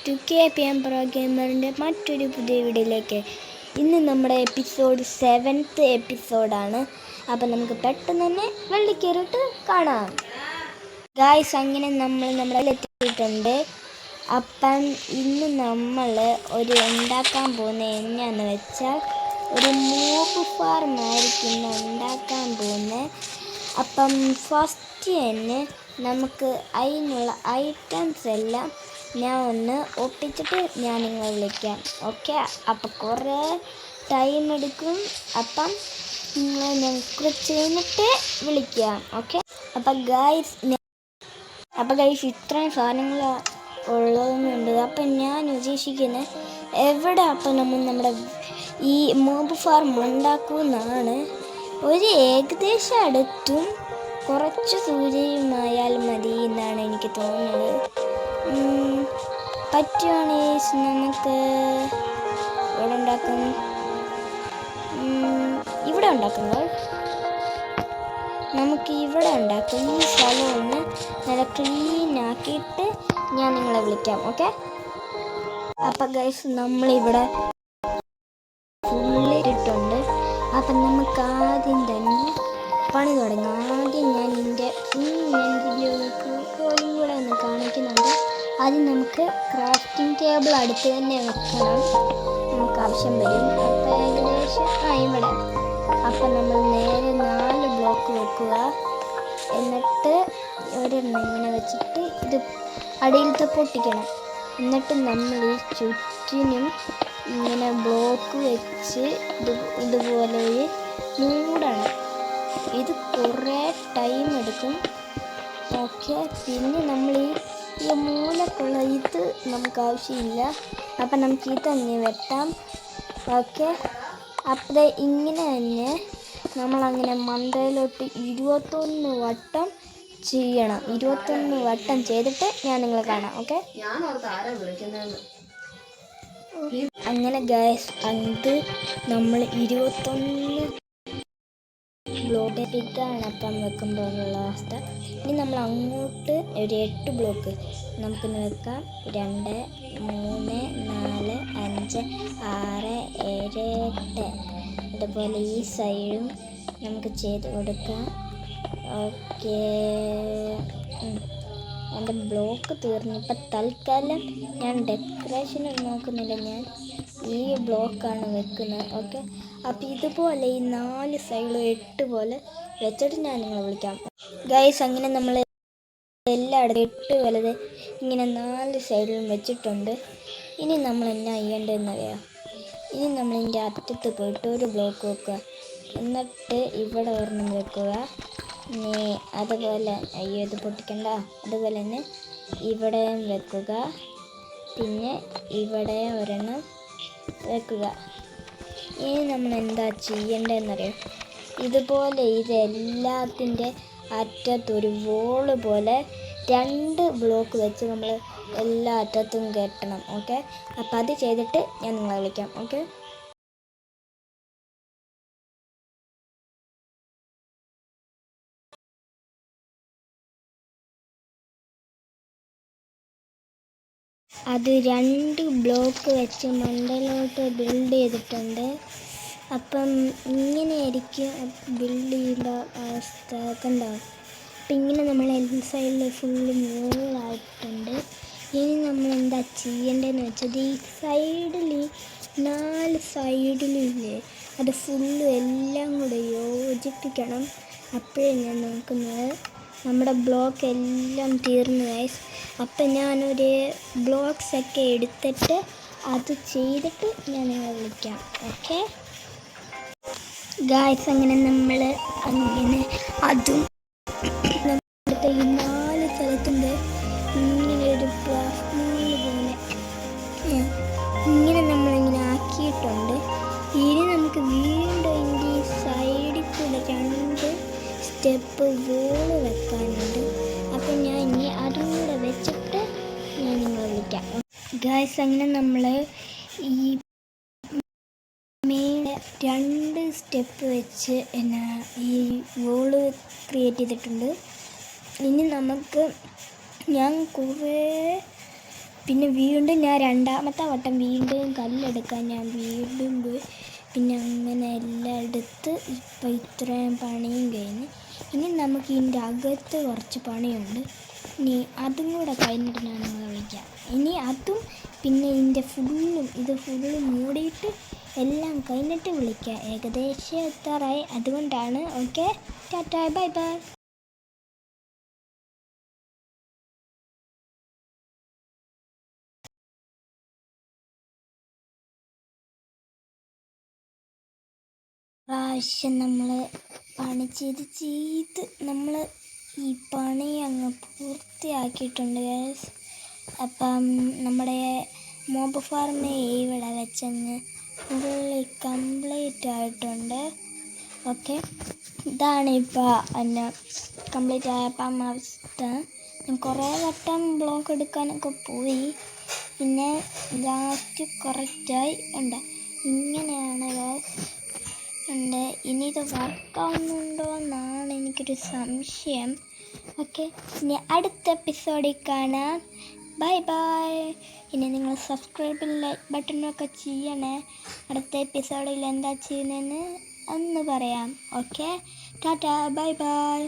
To KPM Pro ഗെയിമറിൻ്റെ മറ്റൊരു പുതിയ വീഡിയോയിലേക്ക്. ഇന്ന് നമ്മുടെ എപ്പിസോഡ് 7th എപ്പിസോഡാണ്. അപ്പം നമുക്ക് പെട്ടെന്ന് തന്നെ വെള്ളിക്കേറിട്ട് കാണാം. ഗായ്സ്, അങ്ങനെ നമ്മൾ നമ്മുടെ എത്തിയിട്ടുണ്ട്. അപ്പം ഇന്ന് നമ്മൾ ഉണ്ടാക്കാൻ പോകുന്നത് എങ്ങനെയാണെന്ന് വെച്ചാൽ ഒരു മോബ് ഫാർമായിരിക്കും ഉണ്ടാക്കാൻ പോകുന്നത്. അപ്പം ഫസ്റ്റ് തന്നെ നമുക്ക് അതിനുള്ള ഐറ്റംസ് എല്ലാം ഞാൻ ഒന്ന് ഒപ്പിച്ചിട്ട് ഞാൻ നിങ്ങളെ വിളിക്കാം. ഓക്കെ, അപ്പം കുറേ ടൈം എടുക്കും. അപ്പം നിങ്ങളെ ഞാൻ കുറച്ച് കഴിഞ്ഞിട്ട് വിളിക്കാം. ഓക്കെ, അപ്പം ഗൈസ് ഇത്രയും സാധനങ്ങൾ ഉള്ളതുകൊണ്ട് അപ്പം ഞാൻ ഉദ്ദേശിക്കുന്നത് എവിടെ അപ്പം നമ്മുടെ ഈ മോബ് ഫാർം ഉണ്ടാക്കുമെന്നാണ്. ഒരു ഏകദേശം അടുത്തും കുറച്ച് സൂചിയുമായാൽ മതി എന്നാണ് എനിക്ക് തോന്നുന്നത്. പറ്റുവാണെങ്കിൽ നമുക്ക് ഇവിടെ ഉണ്ടാക്കുന്നത് നമുക്ക് ഇവിടെ ഉണ്ടാക്കും. ഈ സ്ഥലം ഒന്ന് നല്ല ക്ലീൻ ആക്കിയിട്ട് ഞാൻ നിങ്ങളെ വിളിക്കാം. ഓക്കെ, അപ്പം ഗൈസ് നമ്മളിവിടെ ഫുള്ളിട്ടുണ്ട്. അപ്പം നമുക്ക് ആദ്യം തന്നെ പണി തുടങ്ങാം. ആദ്യം ഞാൻ എൻ്റെ പോലും കൂടെ ഒന്ന് കാണിക്കുന്നുണ്ട്. ആദ്യം നമുക്ക് ക്രാഫ്റ്റിംഗ് ടേബിൾ അടുത്ത് തന്നെ വെക്കണം, നമുക്ക് ആവശ്യം വരും. അപ്പോൾ ഏകദേശം ഇവിടെ അപ്പം നമ്മൾ നേരെ 4 ബ്ലോക്ക് വെക്കുക. എന്നിട്ട് ഒരെണ്ണം ഇങ്ങനെ വെച്ചിട്ട് ഇത് അടിയിലത്തെ പൊട്ടിക്കണം. എന്നിട്ട് നമ്മൾ ഈ ചുറ്റിനും ഇങ്ങനെ ബ്ലോക്ക് വെച്ച് ഇതുപോലെ മൂടണം. ഇത് കുറേ ടൈം എടുക്കും. ഓക്കെ, പിന്നെ നമ്മൾ ഈ മൂലക്കുള്ള ഇത് നമുക്ക് ആവശ്യമില്ല. അപ്പം നമുക്ക് ഇതങ്ങ് വെട്ടാം. ഓക്കെ, അപ്പോൾ ഇങ്ങനെ തന്നെ നമ്മളങ്ങനെ മണ്ടയിലോട്ട് 21 വട്ടം ചെയ്യണം. 21 വട്ടം ചെയ്തിട്ട് ഞാൻ നിങ്ങളെ കാണാം. ഓക്കെ, അങ്ങനെ ഗൈസ് അത് നമ്മൾ 21 ബ്ലോക്ക് ഇട്ടാണ് അപ്പം വെക്കുമ്പോഴുള്ള അവസ്ഥ. ഇനി നമ്മൾ അങ്ങോട്ട് ഒരു 8 ബ്ലോക്ക് നമുക്കിന്ന് വെക്കാം. 2, 3, 4, 5, 6, 7, 8. അതുപോലെ ഈ സൈഡും നമുക്ക് ചെയ്ത് കൊടുക്കാം. ഓക്കെ, എൻ്റെ ബ്ലോക്ക് തീർന്നു. ഇപ്പം തൽക്കാലം ഞാൻ ഡെക്കറേഷനൊന്നും നോക്കുന്നില്ല, ഞാൻ ഈ ബ്ലോക്കാണ് വെക്കുന്നത്. ഓക്കെ, അപ്പോൾ ഇതുപോലെ ഈ 4 സൈഡിലും 8 പോലെ വെച്ചിട്ട് ഞാൻ നിങ്ങളെ വിളിക്കാം. ഗൈസ്, അങ്ങനെ നമ്മൾ എല്ലായിടത്തും 8 വലത് ഇങ്ങനെ 4 സൈഡിലും വെച്ചിട്ടുണ്ട്. ഇനി നമ്മൾ എന്നാ ചെയ്യേണ്ടതെന്നറിയാം. ഇനി നമ്മൾ ഇതിൻ്റെ അറ്റത്ത് പോയിട്ട് ഒരു ബ്ലോക്ക് വെക്കുക. എന്നിട്ട് ഇവിടെ ഒരെണ്ണം വെക്കുക. അതുപോലെ ഇത് പൊട്ടിക്കണ്ട. അതുപോലെ തന്നെ ഇവിടെയും വെക്കുക. പിന്നെ ഇവിടെ ഒരെണ്ണം വെക്കുക. ഇനി നമ്മൾ എന്താ ചെയ്യേണ്ടതെന്നറിയാം. ഇതുപോലെ ഇതെല്ലാത്തിൻ്റെ അറ്റത്തൊരു വോള് പോലെ 2 ബ്ലോക്ക് വെച്ച് നമ്മൾ എല്ലാ അറ്റത്തും കെട്ടണം. ഓക്കെ, അപ്പം അത് ചെയ്തിട്ട് ഞാൻ നിങ്ങളെ വിളിക്കാം. ഓക്കെ, അത് 2 ബ്ലോക്ക് വെച്ച് മണ്ടയിലോട്ട് ബിൽഡ് ചെയ്തിട്ടുണ്ട്. അപ്പം ഇങ്ങനെയായിരിക്കും ബിൽഡ് ചെയ്യേണ്ട അവസ്ഥ കണ്ടാവും. അപ്പം ഇങ്ങനെ നമ്മൾ എല്ലാ സൈഡിൽ ഫുള്ള് മുകളായിട്ടുണ്ട്. ഇനി നമ്മൾ എന്താ ചെയ്യേണ്ടതെന്ന് വെച്ചാൽ ഈ സൈഡിൽ 4 സൈഡിലില്ലേ അത് ഫുള്ള് എല്ലാം കൂടെ യോജിപ്പിക്കണം. അപ്പോഴേ ഞാൻ നോക്കുന്നത് നമ്മുടെ ബ്ലോക്ക് എല്ലാം തീർന്നു ഗൈസ്. അപ്പം ഞാനൊരു ബ്ലോക്സൊക്കെ എടുത്തിട്ട് അത് ചെയ്തിട്ട് ഞാൻ നിങ്ങളെ വിളിക്കാം. ഓക്കെ ഗൈസ്, അങ്ങനെ നമ്മൾ അങ്ങനെ അതും നമ്മുടെ ഈ 4 സ്ഥലത്തിൻ്റെ ഇങ്ങനെ ഒരു പ്ലാസ്റ്റിക് പോലെ ഇങ്ങനെ നമ്മളിങ്ങനെ ആക്കിയിട്ടുണ്ട്. ഇനി നമുക്ക് വീണ്ടും ഇതിൻ്റെ ഈ സൈഡിൽ കൂടെ 2 സ്റ്റെപ്പ് വോള് വെക്കാനുണ്ട്. അപ്പം ഞാൻ ഇനി അതും കൂടെ വെച്ചിട്ട് ഞാൻ നിങ്ങളെ വിളിക്കാം. ഗൈസ്, അങ്ങനെ നമ്മൾ ഈ മേലെ 2 സ്റ്റെപ്പ് വെച്ച് ഈ വോള് ക്രിയേറ്റ് ചെയ്തിട്ടുണ്ട്. ഇനി നമുക്ക് ഞാൻ കുറേ പിന്നെ വീണ്ടും ഞാൻ രണ്ടാമത്തെ വട്ടം വീണ്ടും കല്ലെടുക്കാൻ ഞാൻ വീണ്ടും പോയി. പിന്നെ അങ്ങനെ എല്ലാം എടുത്ത് ഇപ്പം ഇത്രയും പണിയും കഴിഞ്ഞ്. ഇനി നമുക്ക് ഇതിൻ്റെ അകത്ത് കുറച്ച് പണിയുണ്ട്. ഇനി അതും കൂടെ കഴിഞ്ഞിട്ട് ഞാൻ നിങ്ങളെ വിളിക്കാം. ഇനി അതും പിന്നെ ഇതിൻ്റെ ഇത് ഫുള്ളും മൂടിയിട്ട് എല്ലാം കഴിഞ്ഞിട്ട് വിളിക്കാം. ഏകദേശം എത്താറായി, അതുകൊണ്ടാണ്. Okay, Tata, bye bye. പ്രാവശ്യം നമ്മൾ പണി ചെയ്ത് നമ്മൾ ഈ പണി അങ്ങ് പൂർത്തിയാക്കിയിട്ടുണ്ട് ഗൈസ്. അപ്പം നമ്മുടെ മോബ് ഫാർമ് ഇവിടെ വെച്ചങ്ങ് ഫുള്ളി കംപ്ലീറ്റ് ആയിട്ടുണ്ട്. ഓക്കെ, ഇതാണ് ഇപ്പോൾ എന്നെ കംപ്ലീറ്റ് ആയപ്പം അവസ്ഥ. ഞാൻ കുറേ വട്ടം ബ്ലോക്ക് എടുക്കാനൊക്കെ പോയി, പിന്നെ ലാസ്റ്റ് കറക്റ്റായി ഉണ്ട്. ഇങ്ങനെയാണ് ഉണ്ട്. ഇനി ഇത് വർക്കാവുന്നുണ്ടോ എന്നാണ് എനിക്കൊരു സംശയം. ഓക്കെ, ഇനി അടുത്ത എപ്പിസോഡിൽ കാണാം. Bye bye. ഇനി നിങ്ങൾ സബ്സ്ക്രൈബ് ലൈക്ക് ബട്ടണൊക്കെ ചെയ്യണേ. അടുത്ത എപ്പിസോഡിൽ എന്താ ചെയ്യുന്നതെന്ന് ഒന്ന് പറയാം. Okay, Tata, bye bye.